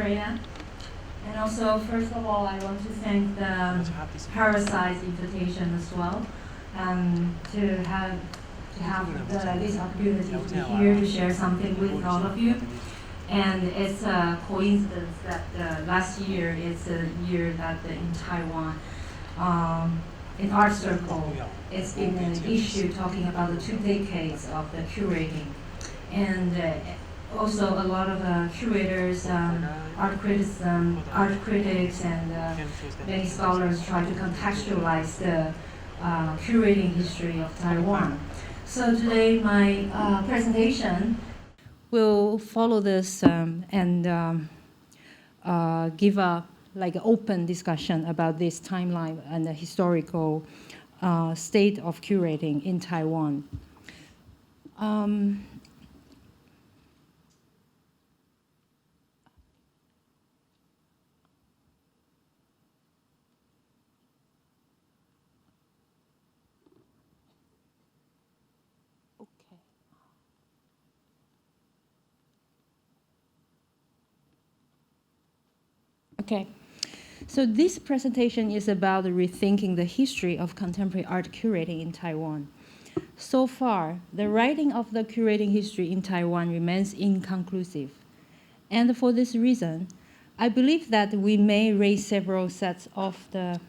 Freya. And also, first of all, I want to thank the Parasite's invitation as well, to have this opportunity to be here to share something with all of you. And it's a coincidence that last year is the year that in Taiwan, in Art Circle, it's been an issue talking about the 2 decades of the curating. And also a lot of curators, art critics, and many scholars try to contextualize the curating history of Taiwan. So today my presentation will follow this and give a open discussion about this timeline and the historical state of curating in Taiwan. Okay, so this presentation is about rethinking the history of contemporary art curating in Taiwan. So far, the writing of the curating history in Taiwan remains inconclusive. And for this reason, I believe that we may raise several sets of the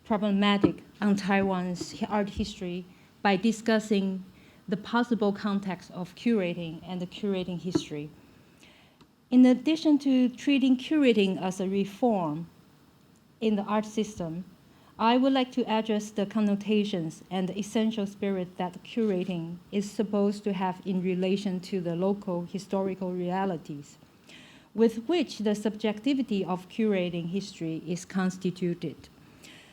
problematic on Taiwan's art history by discussing the possible context of curating and the curating history. In addition to treating curating as a reform in the art system, I would like to address the connotations and the essential spirit that curating is supposed to have in relation to the local historical realities, with which the subjectivity of curating history is constituted.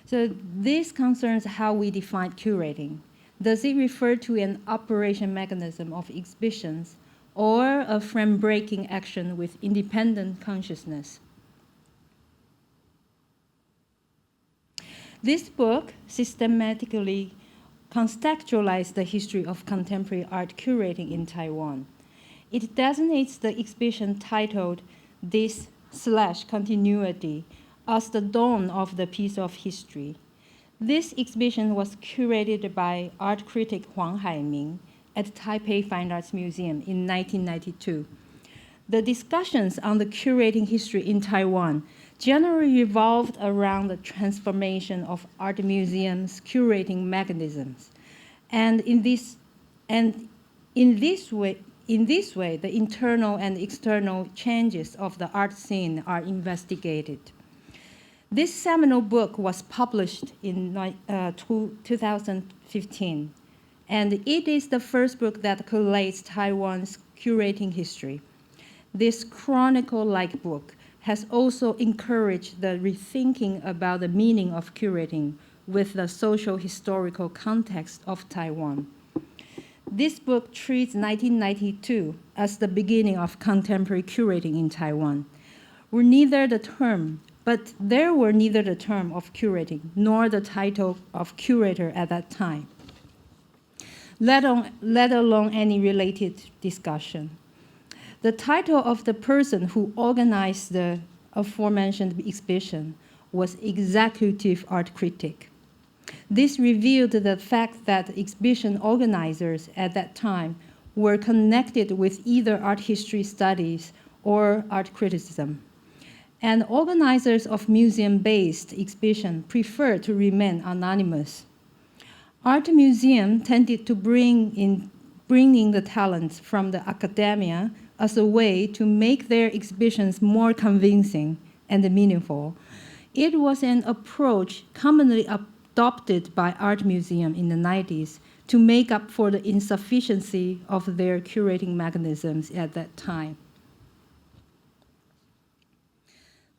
So this concerns how we define curating. Does it refer to an operation mechanism of exhibitions or a frame-breaking action with independent consciousness? This book systematically contextualizes the history of contemporary art curating in Taiwan. It designates the exhibition titled This/Continuity as the dawn of the piece of history. This exhibition was curated by art critic Huang Haiming at Taipei Fine Arts Museum in 1992. The discussions on the curating history in Taiwan generally revolved around the transformation of art museums' curating mechanisms. And in this way, the internal and external changes of the art scene are investigated. This seminal book was published in 2015. And it is the first book that collates Taiwan's curating history. This chronicle-like book has also encouraged the rethinking about the meaning of curating with the social historical context of Taiwan. This book treats 1992 as the beginning of contemporary curating in Taiwan. There were neither the term of curating nor the title of curator at that time, let alone any related discussion. The title of the person who organized the aforementioned exhibition was Executive Art Critic. This revealed the fact that exhibition organizers at that time were connected with either art history studies or art criticism. And organizers of museum-based exhibition preferred to remain anonymous. Art museum tended to bring in the talents from the academia as a way to make their exhibitions more convincing and meaningful. It was an approach commonly adopted by art museums in the 90s to make up for the insufficiency of their curating mechanisms at that time.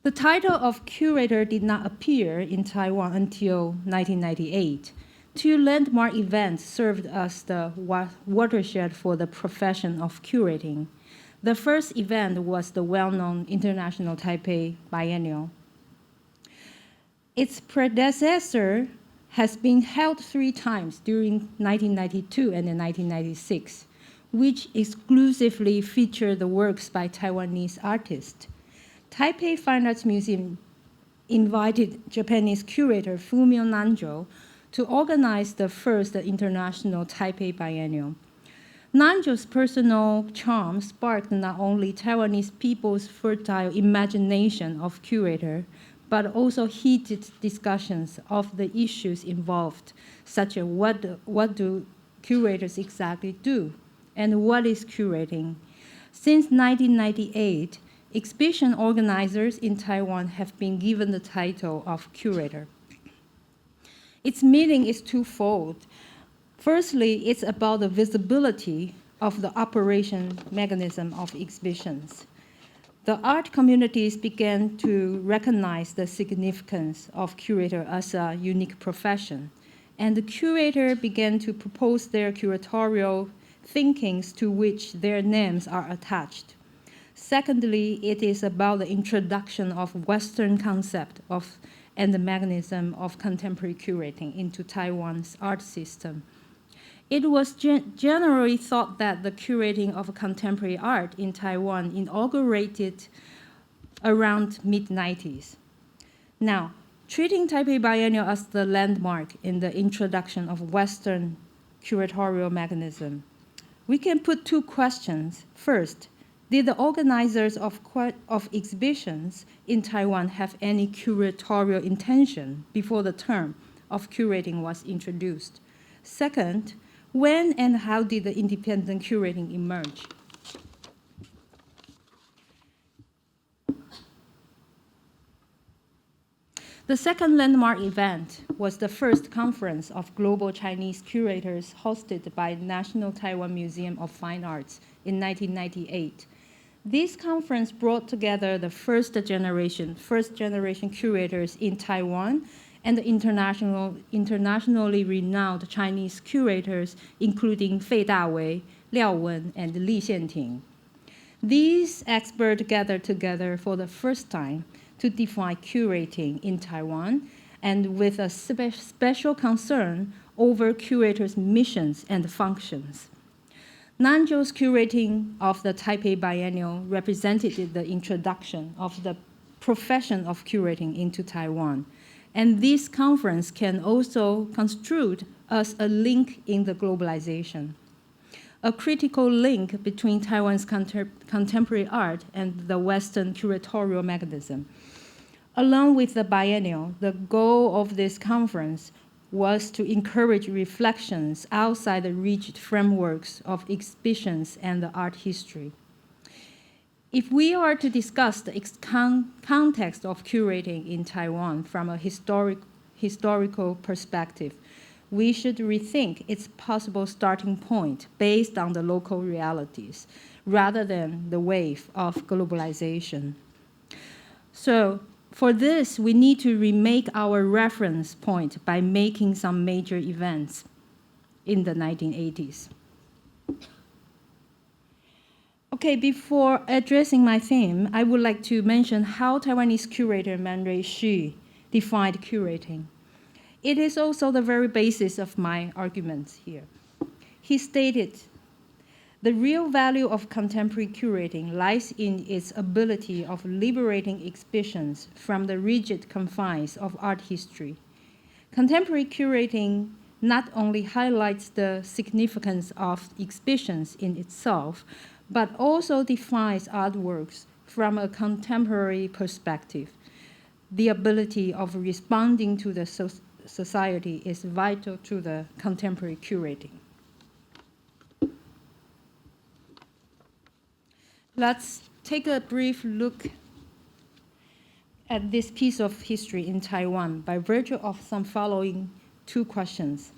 The title of curator did not appear in Taiwan until 1998. 2 landmark events served as the watershed for the profession of curating. The first event was the well-known International Taipei Biennial. Its predecessor has been held 3 times during 1992 and 1996, which exclusively featured the works by Taiwanese artists. Taipei Fine Arts Museum invited Japanese curator Fumio Nanjo to organize the first international Taipei Biennial. Nanjo's personal charm sparked not only Taiwanese people's fertile imagination of curator, but also heated discussions of the issues involved, such as what do curators exactly do, and what is curating. Since 1998, exhibition organizers in Taiwan have been given the title of curator. Its meaning is twofold. Firstly, it's about the visibility of the operation mechanism of exhibitions. The art communities began to recognize the significance of curator as a unique profession, and the curator began to propose their curatorial thinkings to which their names are attached. Secondly, it is about the introduction of Western concept of and the mechanism of contemporary curating into Taiwan's art system. It was generally thought that the curating of contemporary art in Taiwan inaugurated around mid-90s. Now, treating Taipei Biennial as the landmark in the introduction of Western curatorial mechanism, we can put two questions. First, did the organizers of exhibitions in Taiwan have any curatorial intention before the term of curating was introduced? Second, when and how did the independent curating emerge? The second landmark event was the first conference of global Chinese curators hosted by National Taiwan Museum of Fine Arts in 1998. This conference brought together the first generation curators in Taiwan and the internationally renowned Chinese curators, including Fei Dawei, Liao Wen, and Li Xianting. These experts gathered together for the first time to define curating in Taiwan, and with a special concern over curators' missions and functions. Nanjo's curating of the Taipei Biennial represented the introduction of the profession of curating into Taiwan. And this conference can also construed as a link in the globalization, a critical link between Taiwan's contemporary art and the Western curatorial mechanism. Along with the biennial, the goal of this conference was to encourage reflections outside the rigid frameworks of exhibitions and the art history. If we are to discuss the context of curating in Taiwan from a historical perspective, we should rethink its possible starting point based on the local realities, rather than the wave of globalization. So, for this, we need to remake our reference point by making some major events in the 1980s. Okay, before addressing my theme, I would like to mention how Taiwanese curator Man Rui Xu defined curating. It is also the very basis of my arguments here. He stated, the real value of contemporary curating lies in its ability of liberating exhibitions from the rigid confines of art history. Contemporary curating not only highlights the significance of exhibitions in itself, but also defines artworks from a contemporary perspective. The ability of responding to the society is vital to the contemporary curating. Let's take a brief look at this piece of history in Taiwan by virtue of some following two questions.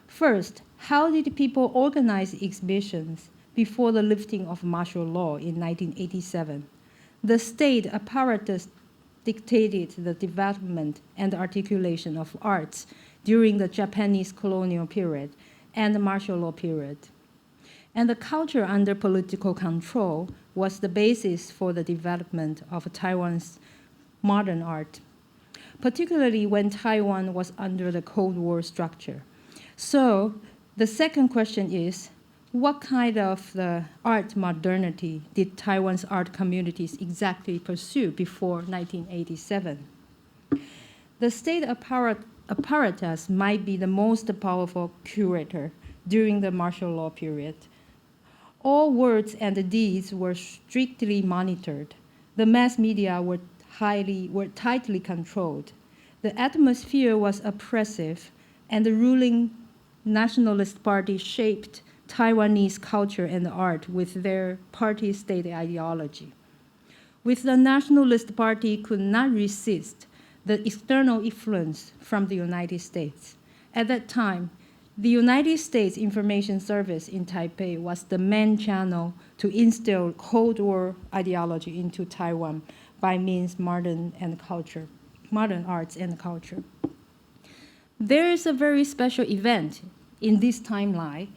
First, how did people organize exhibitions before the lifting of martial law in 1987? The state apparatus dictated the development and articulation of arts during the Japanese colonial period and the martial law period. And the culture under political control was the basis for the development of Taiwan's modern art, particularly when Taiwan was under the Cold War structure. So the second question is, what kind of the art modernity did Taiwan's art communities exactly pursue before 1987? The state apparatus might be the most powerful curator during the martial law period. All words and deeds were strictly monitored. The mass media were tightly controlled. The atmosphere was oppressive, and the ruling nationalist party shaped Taiwanese culture and art with their party state ideology. With the nationalist party could not resist the external influence from the United States. At that time, the United States Information Service in Taipei was the main channel to instill Cold War ideology into Taiwan by means modern arts and culture. There is a very special event in this timeline.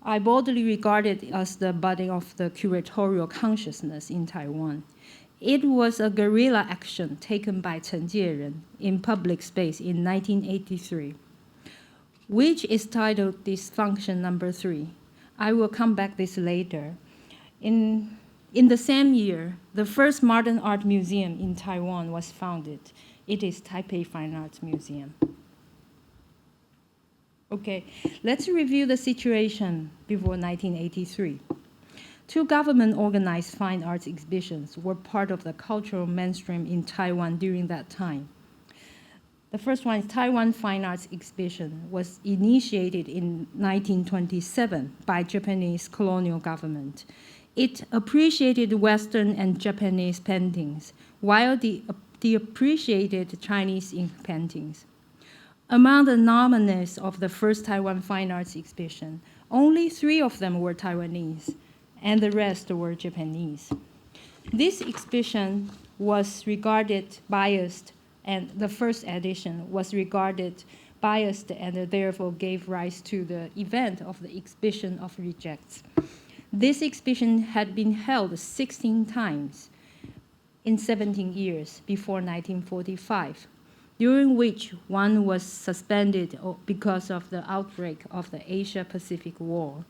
I boldly regard it as the budding of the curatorial consciousness in Taiwan. It was a guerrilla action taken by Cheng in public space in 1983, which is titled Dysfunction Number 3. I will come back this later. In the same year, the first modern art museum in Taiwan was founded. It is Taipei Fine Arts Museum. Okay, let's review the situation before 1983. Two government-organized fine arts exhibitions were part of the cultural mainstream in Taiwan during that time. The first one is Taiwan Fine Arts Exhibition, was initiated in 1927 by Japanese colonial government. It appreciated Western and Japanese paintings, while the appreciated Chinese ink paintings. Among the nominees of the first Taiwan Fine Arts Exhibition, only 3 of them were Taiwanese, and the rest were Japanese. This exhibition was regarded biased, and the first edition was regarded biased and therefore gave rise to the event of the Exhibition of Rejects. This exhibition had been held 16 times in 17 years before 1945, during which one was suspended because of the outbreak of the Asia-Pacific War.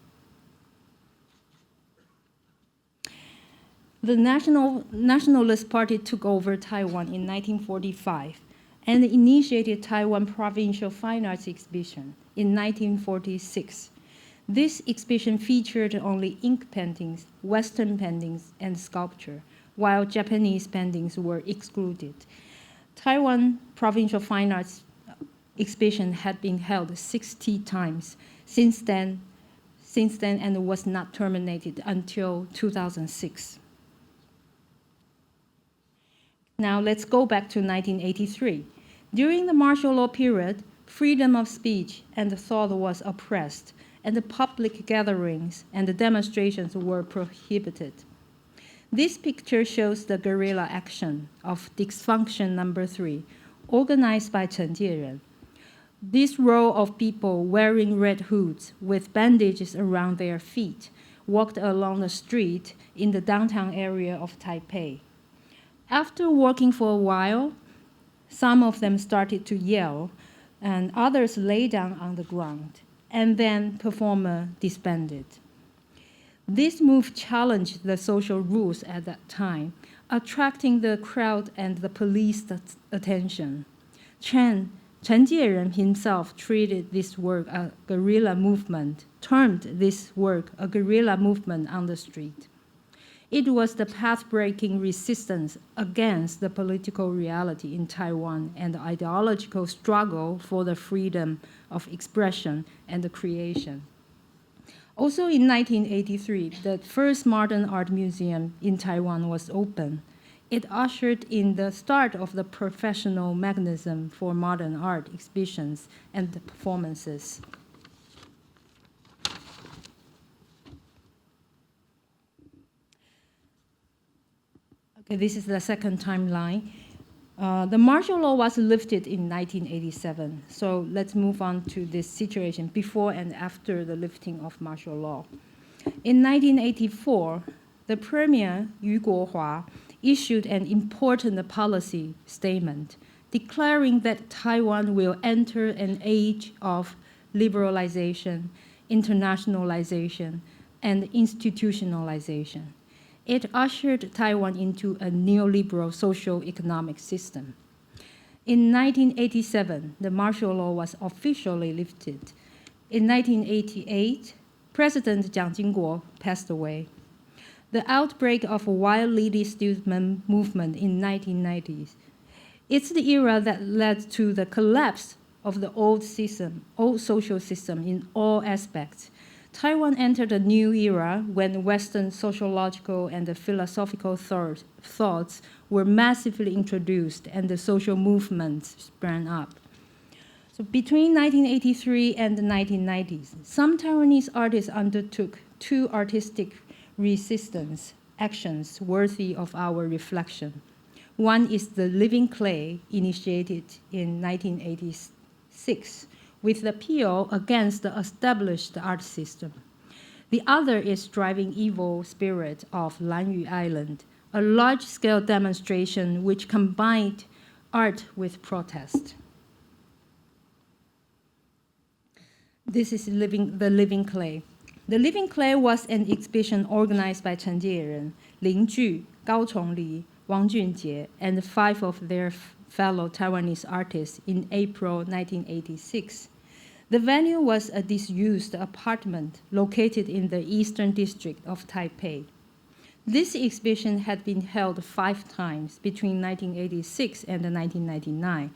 The Nationalist Party took over Taiwan in 1945 and initiated Taiwan Provincial Fine Arts Exhibition in 1946. This exhibition featured only ink paintings, Western paintings, and sculpture, while Japanese paintings were excluded. Taiwan Provincial Fine Arts Exhibition had been held 60 times since then and was not terminated until 2006. Now let's go back to 1983. During the martial law period, freedom of speech and thought was oppressed, and the public gatherings and the demonstrations were prohibited. This picture shows the guerrilla action of Dysfunction Number 3, organized by Cheng Jieren. This row of people wearing red hoods with bandages around their feet walked along the street in the downtown area of Taipei. After walking for a while, some of them started to yell, and others lay down on the ground, and then performer disbanded. This move challenged the social rules at that time, attracting the crowd and the police attention. Cheng Jieren himself treated this work a guerrilla movement, termed this work a guerrilla movement on the street. It was the path-breaking resistance against the political reality in Taiwan and the ideological struggle for the freedom of expression and the creation. Also in 1983, the first modern art museum in Taiwan was opened. It ushered in the start of the professional mechanism for modern art exhibitions and performances. Okay, this is the second timeline. The martial law was lifted in 1987. So let's move on to this situation before and after the lifting of martial law. In 1984, the Premier Yu Guohua issued an important policy statement declaring that Taiwan will enter an age of liberalization, internationalization, and institutionalization. It ushered Taiwan into a neoliberal socio-economic system. In 1987, the martial law was officially lifted. In 1988, President Jiang Jingguo passed away. The outbreak of a wildly student movement in 1990s. It's the era that led to the collapse of the old social system in all aspects. Taiwan entered a new era when Western sociological and philosophical thoughts were massively introduced and the social movements sprang up. So between 1983 and the 1990s, some Taiwanese artists undertook two artistic resistance actions worthy of our reflection. One is the Living Clay, initiated in 1986, with the appeal against the established art system. The other is Driving Evil Spirit of Lanyu Island, a large-scale demonstration which combined art with protest. This is the Living Clay. The Living Clay was an exhibition organized by Chen Jieren, Lin Ju, Gao Chongli, Wang Junjie, and 5 of their fellow Taiwanese artists in April 1986. The venue was a disused apartment located in the eastern district of Taipei. This exhibition had been held 5 times between 1986 and 1999.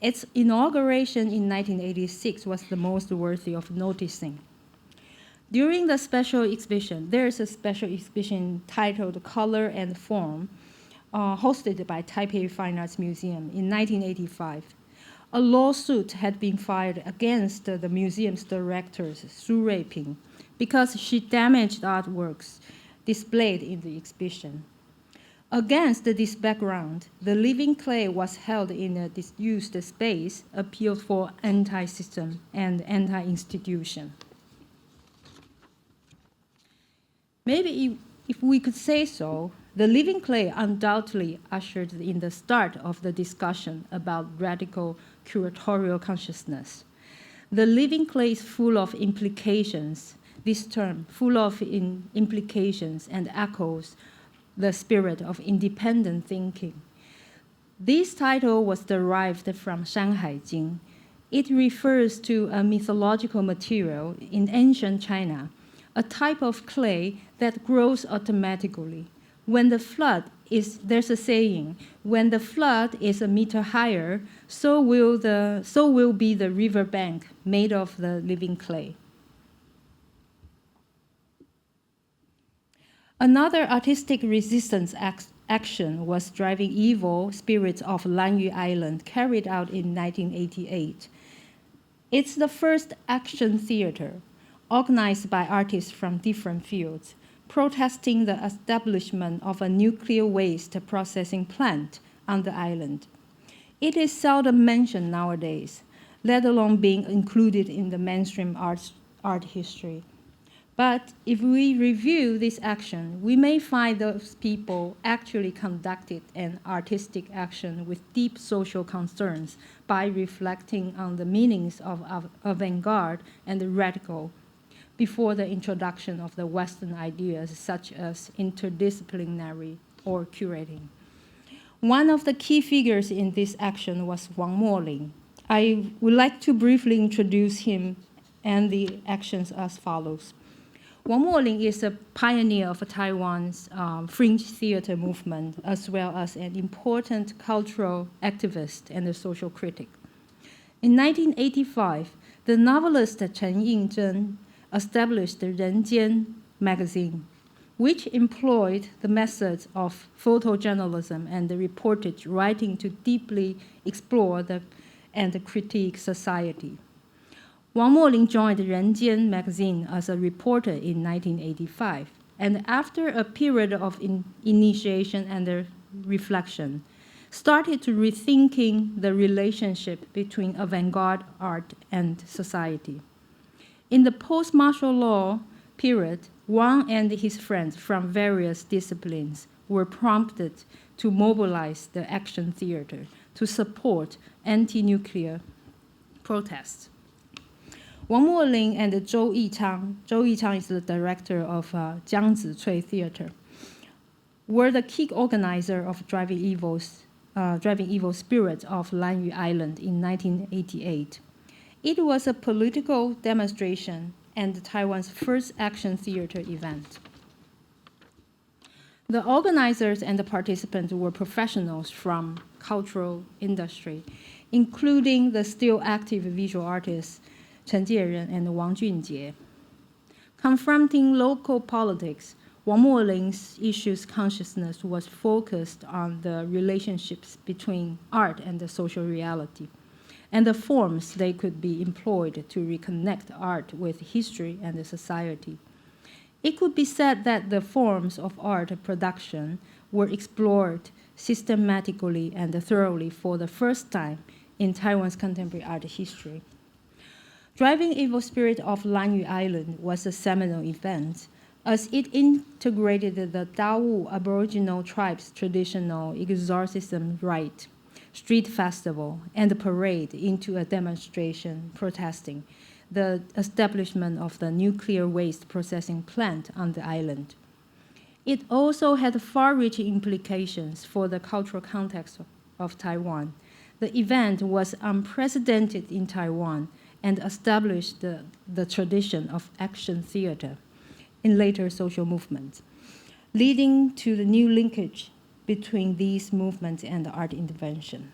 Its inauguration in 1986 was the most worthy of noticing. During the special exhibition, there is a special exhibition titled Color and Form, hosted by Taipei Fine Arts Museum in 1985. A lawsuit had been filed against the museum's director, Su Ruiping, because she damaged artworks displayed in the exhibition. Against this background, the Living Clay was held in a disused space, appealed for anti-system and anti-institution. Maybe if we could say so, the Living Clay undoubtedly ushered in the start of the discussion about radical curatorial consciousness. The Living Clay is full of implications, this term, full of implications and echoes the spirit of independent thinking. This title was derived from Shanhai Jing. It refers to a mythological material in ancient China, a type of clay that grows automatically. When the flood is, there's a saying, when the flood is a meter higher, so will be the riverbank made of the living clay. Another artistic resistance action was Driving Evil Spirits of Lanyu Island, carried out in 1988. It's the first action theater organized by artists from different fields, protesting the establishment of a nuclear waste processing plant on the island. It is seldom mentioned nowadays, let alone being included in the mainstream art history. But if we review this action, we may find those people actually conducted an artistic action with deep social concerns by reflecting on the meanings of avant-garde and the radical before the introduction of the Western ideas such as interdisciplinary or curating. One of the key figures in this action was Wang Moling. I would like to briefly introduce him and the actions as follows. Wang Moling is a pioneer of Taiwan's fringe theater movement, as well as an important cultural activist and a social critic. In 1985, the novelist Chen Yingzhen established the Renjian magazine, which employed the methods of photojournalism and the reportage writing to deeply explore and critique society. Wang Moling joined Renjian magazine as a reporter in 1985, and after a period of initiation and reflection, started to rethinking the relationship between avant-garde art and society. In the post-martial law period, Wang and his friends from various disciplines were prompted to mobilize the action theater to support anti-nuclear protests. Wang Moling and Zhou Yichang is the director of Jiang Zicui Theater, were the key organizer of Driving Evil Spirit of Lanyu Island in 1988. It was a political demonstration and Taiwan's first action theater event. The organizers and the participants were professionals from cultural industry, including the still active visual artists Chen Jieren and Wang Junjie. Confronting local politics, Wang Moling's issues consciousness was focused on the relationships between art and the social reality, and the forms they could be employed to reconnect art with history and the society. It could be said that the forms of art production were explored systematically and thoroughly for the first time in Taiwan's contemporary art history. Driving Evil Spirit of Lanyu Island was a seminal event, as it integrated the Dawu Aboriginal tribes' traditional exorcism rite, street festival, and parade into a demonstration protesting the establishment of the nuclear waste processing plant on the island. It also had far-reaching implications for the cultural context of Taiwan. The event was unprecedented in Taiwan and established the tradition of action theater in later social movements, leading to the new linkage between these movements and art intervention.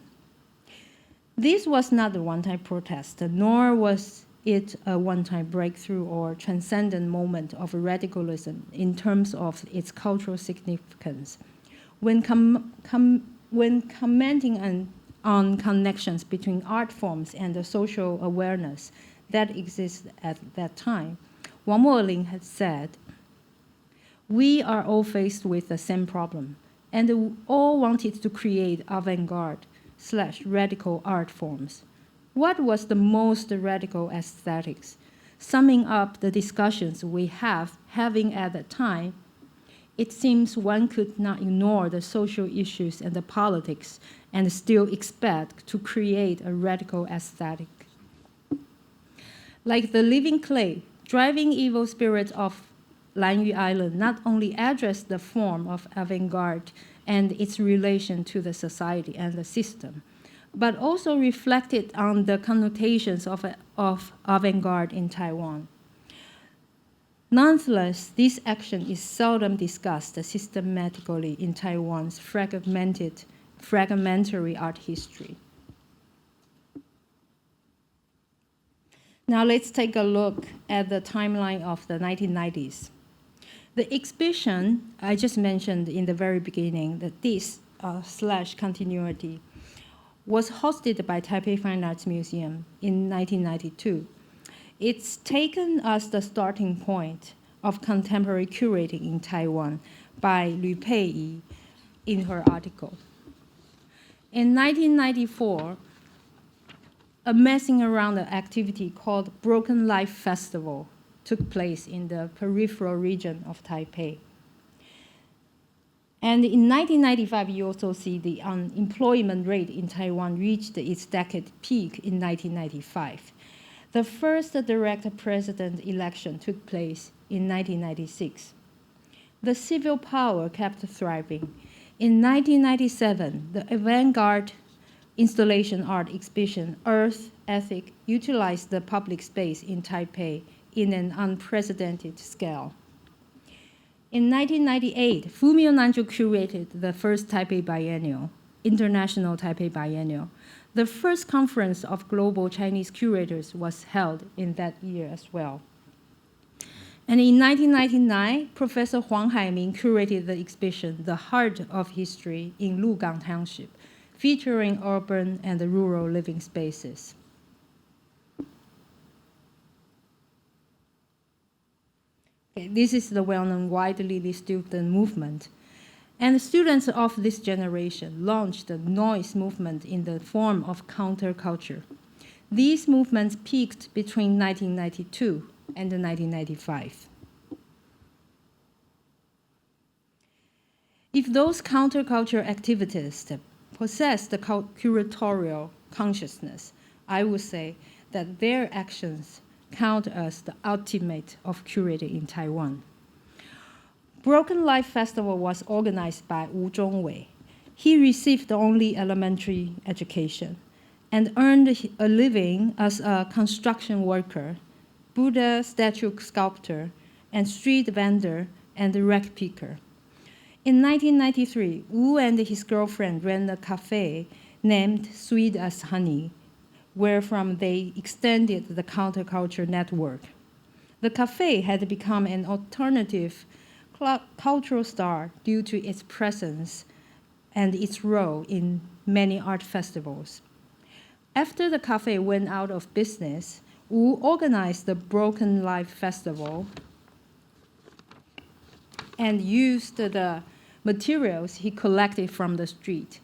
This was not a one-time protest, nor was it a one-time breakthrough or transcendent moment of radicalism in terms of its cultural significance. When commenting on connections between art forms and the social awareness that existed at that time, Wang Moling had said, "We are all faced with the same problem, and all wanted to create avant-garde/radical art forms. What was the most radical aesthetics? Summing up the discussions we having at that time, it seems one could not ignore the social issues and the politics and still expect to create a radical aesthetic. Like the living clay, Driving Evil Spirit of Lanyu Island not only addressed the form of avant-garde and its relation to the society and the system, but also reflected on the connotations of avant-garde in Taiwan. Nonetheless, this action is seldom discussed systematically in Taiwan's fragmentary art history. Now let's take a look at the timeline of the 1990s. The exhibition I just mentioned in the very beginning, that this / continuity, was hosted by Taipei Fine Arts Museum in 1992. It's taken as the starting point of contemporary curating in Taiwan by Lu Peiyi in her article. In 1994, a messing around activity called Broken Life Festival took place in the peripheral region of Taipei. And in 1995, you also see the unemployment rate in Taiwan reached its decade peak in 1995. The first direct president election took place in 1996. The civil power kept thriving. In 1997, the avant-garde installation art exhibition Earth Ethic utilized the public space in Taipei in an unprecedented scale. In 1998, Fumio Nanju curated the first Taipei Biennial, International Taipei Biennial. The first conference of global Chinese curators was held in that year as well. And in 1999, Professor Huang Haiming curated the exhibition The Heart of History in Lugang Township, featuring urban and rural living spaces. Okay, this is the well-known widely student movement. And the students of this generation launched the noise movement in the form of counterculture. These movements peaked between 1992 and 1995. If those counterculture activists possess the curatorial consciousness, I would say that their actions count as the ultimate of curating in Taiwan. Broken Life Festival was organized by Wu Zhongwei. He received only elementary education and earned a living as a construction worker, Buddha statue sculptor, and street vendor and rag picker. In 1993, Wu and his girlfriend ran a cafe named Sweet as Honey, wherefrom they extended the counterculture network. The cafe had become an alternative cultural star due to its presence and its role in many art festivals. After the cafe went out of business, Wu organized the Broken Life Festival and used the materials he collected from the street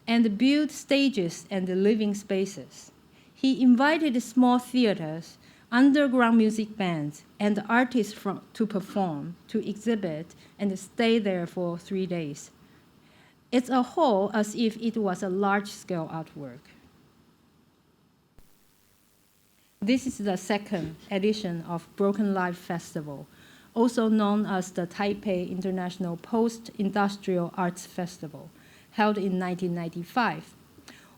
and built stages and living spaces. He invited small theaters, underground music bands, and artists to perform, to exhibit, and stay there for 3 days. It's a whole as if it was a large-scale artwork. This is the second edition of Broken Life Festival, also known as the Taipei International Post-Industrial Arts Festival, held in 1995.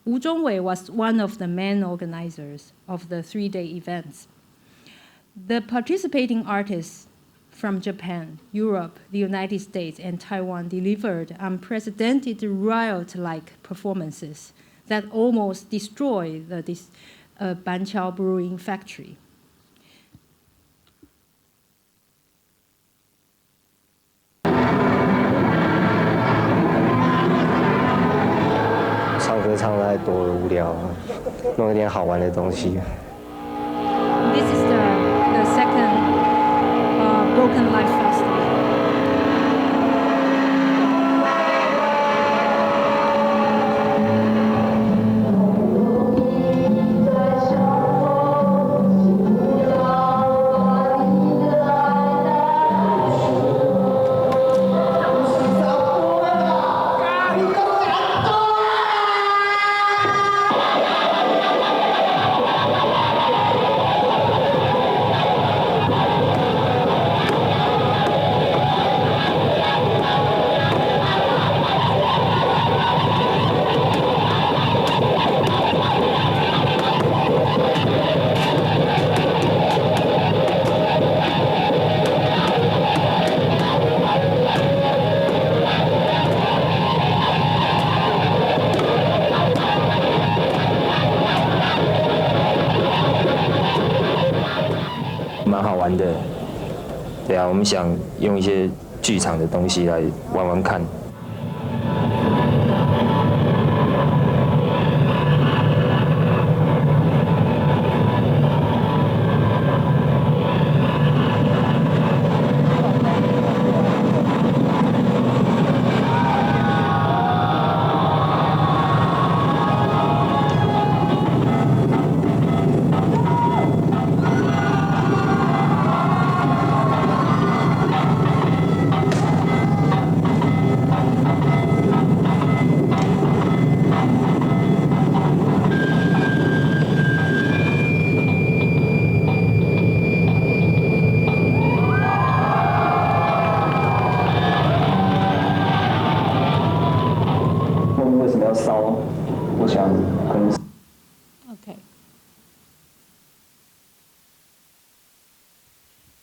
Wu Zhongwei was one of the main organizers of the 3-day events. The participating artists from Japan, Europe, the United States, and Taiwan delivered unprecedented riot-like performances that almost destroyed the Banqiao Brewing Factory.唱歌唱得太多了，无聊，弄一点好玩的东西。This is the second Broken Life Festival.对啊，我们想用一些剧场的东西来玩玩看。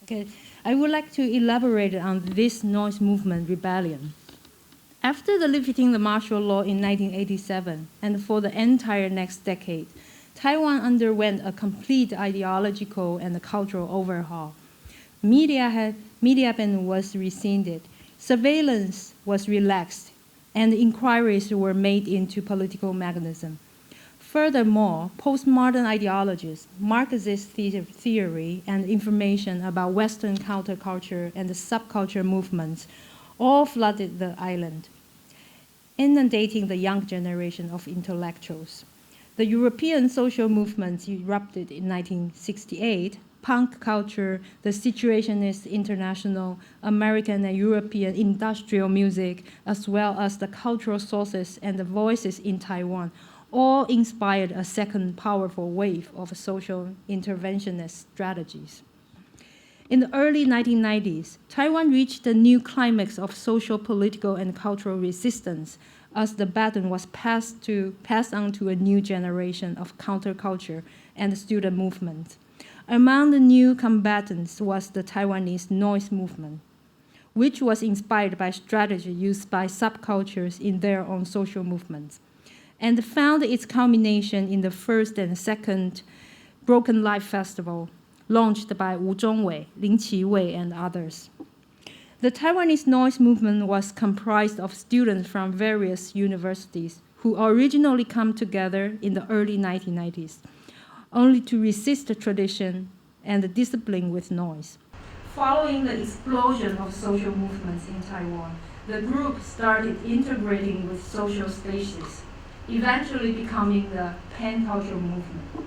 Okay, I would like to elaborate on this noise movement rebellion. After the lifting the martial law in 1987, and for the entire next decade, Taiwan underwent a complete ideological and cultural overhaul. Media ban was rescinded, surveillance was relaxed, and inquiries were made into political mechanism. Furthermore, postmodern ideologies, Marxist theory, and information about Western counterculture and the subculture movements all flooded the island, inundating the young generation of intellectuals. The European social movements erupted in 1968, punk culture, the Situationist International, American and European industrial music, as well as the cultural sources and the voices in Taiwan, all inspired a second powerful wave of social interventionist strategies. In the early 1990s, Taiwan reached a new climax of social, political, and cultural resistance as the baton was passed on to a new generation of counterculture and student movement. Among the new combatants was the Taiwanese noise movement, which was inspired by strategy used by subcultures in their own social movements, and found its culmination in the first and second Broken Life Festival, launched by Wu Zhongwei, Lin Qiwei, and others. The Taiwanese noise movement was comprised of students from various universities who originally come together in the early 1990s, only to resist the tradition and the discipline with noise. Following the explosion of social movements in Taiwan, the group started integrating with social spaces, eventually becoming the pan-cultural movement,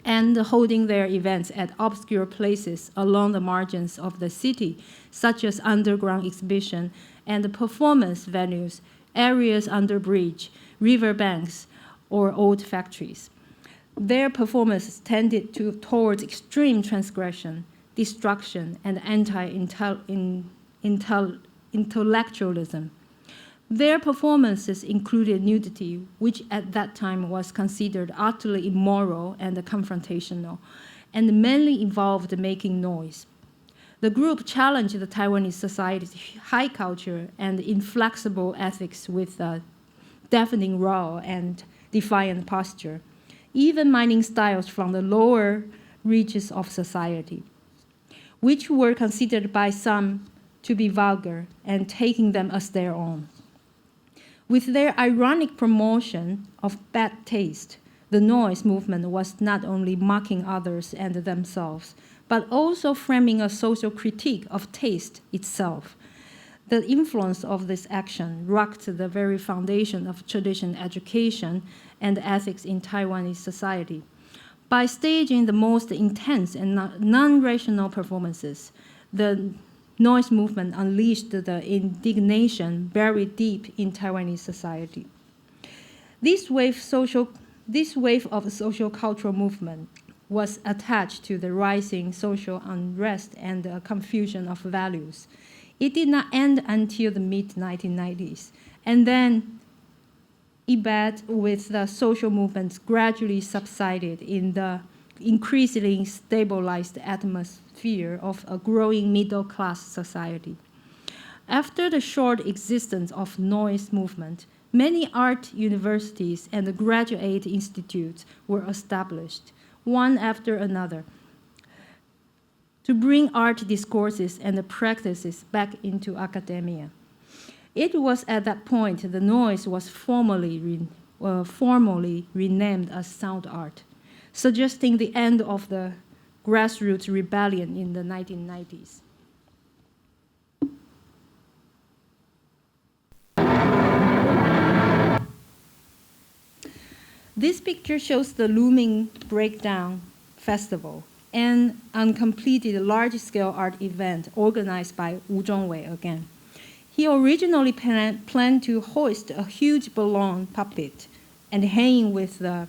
and holding their events at obscure places along the margins of the city, such as underground exhibition and performance venues, areas under bridge, river banks, or old factories. Their performances tended towards extreme transgression, destruction, and anti-intellectualism. Their performances included nudity, which at that time was considered utterly immoral and confrontational, and mainly involved making noise. The group challenged the Taiwanese society's high culture and inflexible ethics with a deafening roar and defiant posture, even mining styles from the lower reaches of society, which were considered by some to be vulgar and taking them as their own. With their ironic promotion of bad taste, the noise movement was not only mocking others and themselves, but also framing a social critique of taste itself. The influence of this action rocked the very foundation of traditional education and ethics in Taiwanese society. By staging the most intense and non-rational performances, the noise movement unleashed the indignation buried deep in Taiwanese society. This wave of social cultural movement was attached to the rising social unrest and the confusion of values. It did not end until the mid-1990s, and then ebbed with the social movements gradually subsided in the increasingly stabilized atmosphere of a growing middle-class society. After the short existence of noise movement, many art universities and graduate institutes were established, one after another, to bring art discourses and practices back into academia. It was at that point the noise was formally renamed as sound art, suggesting the end of the grassroots rebellion in the 1990s. This picture shows the looming Breakdown Festival, an uncompleted large-scale art event organized by Wu Zhongwei again. He originally planned to hoist a huge balloon puppet and hang with the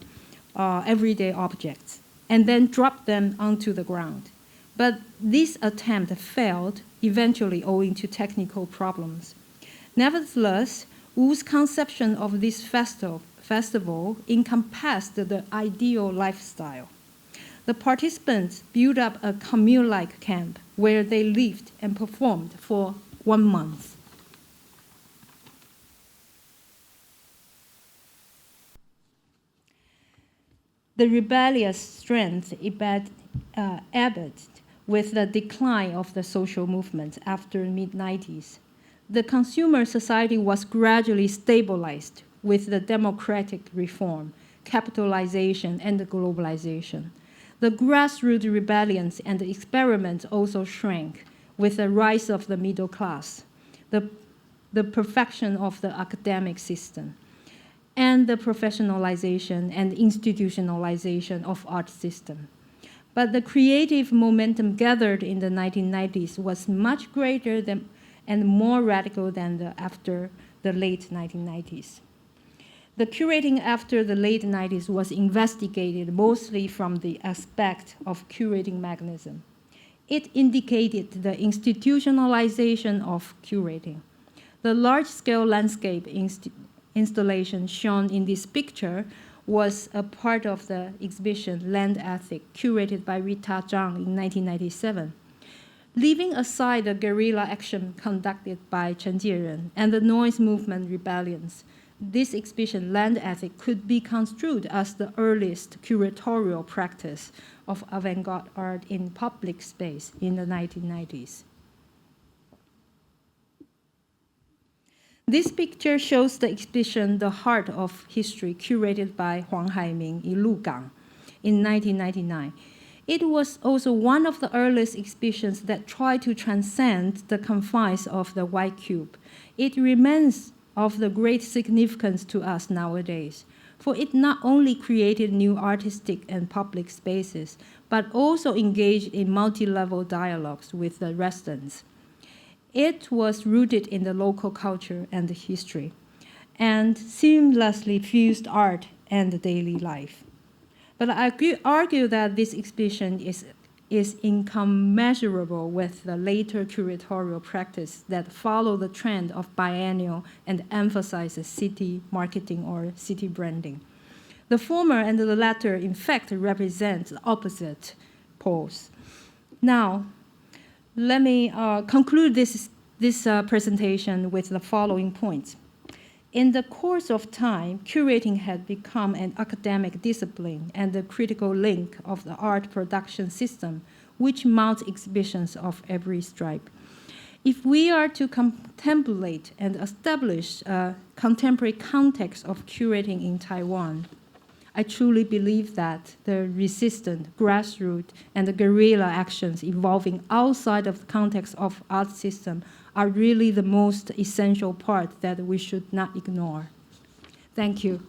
everyday objects, and then drop them onto the ground. But this attempt failed, eventually owing to technical problems. Nevertheless, Wu's conception of this festival encompassed the ideal lifestyle. The participants built up a commune-like camp where they lived and performed for 1 month. The rebellious strength ebbed with the decline of the social movement after the mid-90s. The consumer society was gradually stabilized with the democratic reform, capitalization, and globalization. The grassroots rebellions and experiments also shrank with the rise of the middle class, the perfection of the academic system, and the professionalization and institutionalization of art system. But the creative momentum gathered in the 1990s was much greater than and more radical than after the late 1990s. The curating after the late 90s was investigated mostly from the aspect of curating mechanism. It indicated the institutionalization of curating. The large-scale landscape installation shown in this picture was a part of the exhibition Land Ethic, curated by Rita Zhang in 1997. Leaving aside the guerrilla action conducted by Chen Jieren and the noise movement rebellions, this exhibition, Land Ethic, could be construed as the earliest curatorial practice of avant-garde art in public space in the 1990s. This picture shows the exhibition The Heart of History, curated by Huang Haiming in Lugang in 1999. It was also one of the earliest exhibitions that tried to transcend the confines of the white cube. It remains of the great significance to us nowadays, for it not only created new artistic and public spaces, but also engaged in multi-level dialogues with the residents. It was rooted in the local culture and history, and seamlessly fused art and daily life. But I argue that this exhibition is incommensurable with the later curatorial practice that follow the trend of biennial and emphasizes city marketing or city branding. The former and the latter, in fact, represent the opposite poles. Now, let me conclude this presentation with the following points. In the course of time, curating had become an academic discipline and the critical link of the art production system, which mounts exhibitions of every stripe. If we are to contemplate and establish a contemporary context of curating in Taiwan, I truly believe that the resistant, grassroots, and the guerrilla actions evolving outside of the context of art system are really the most essential part that we should not ignore. Thank you.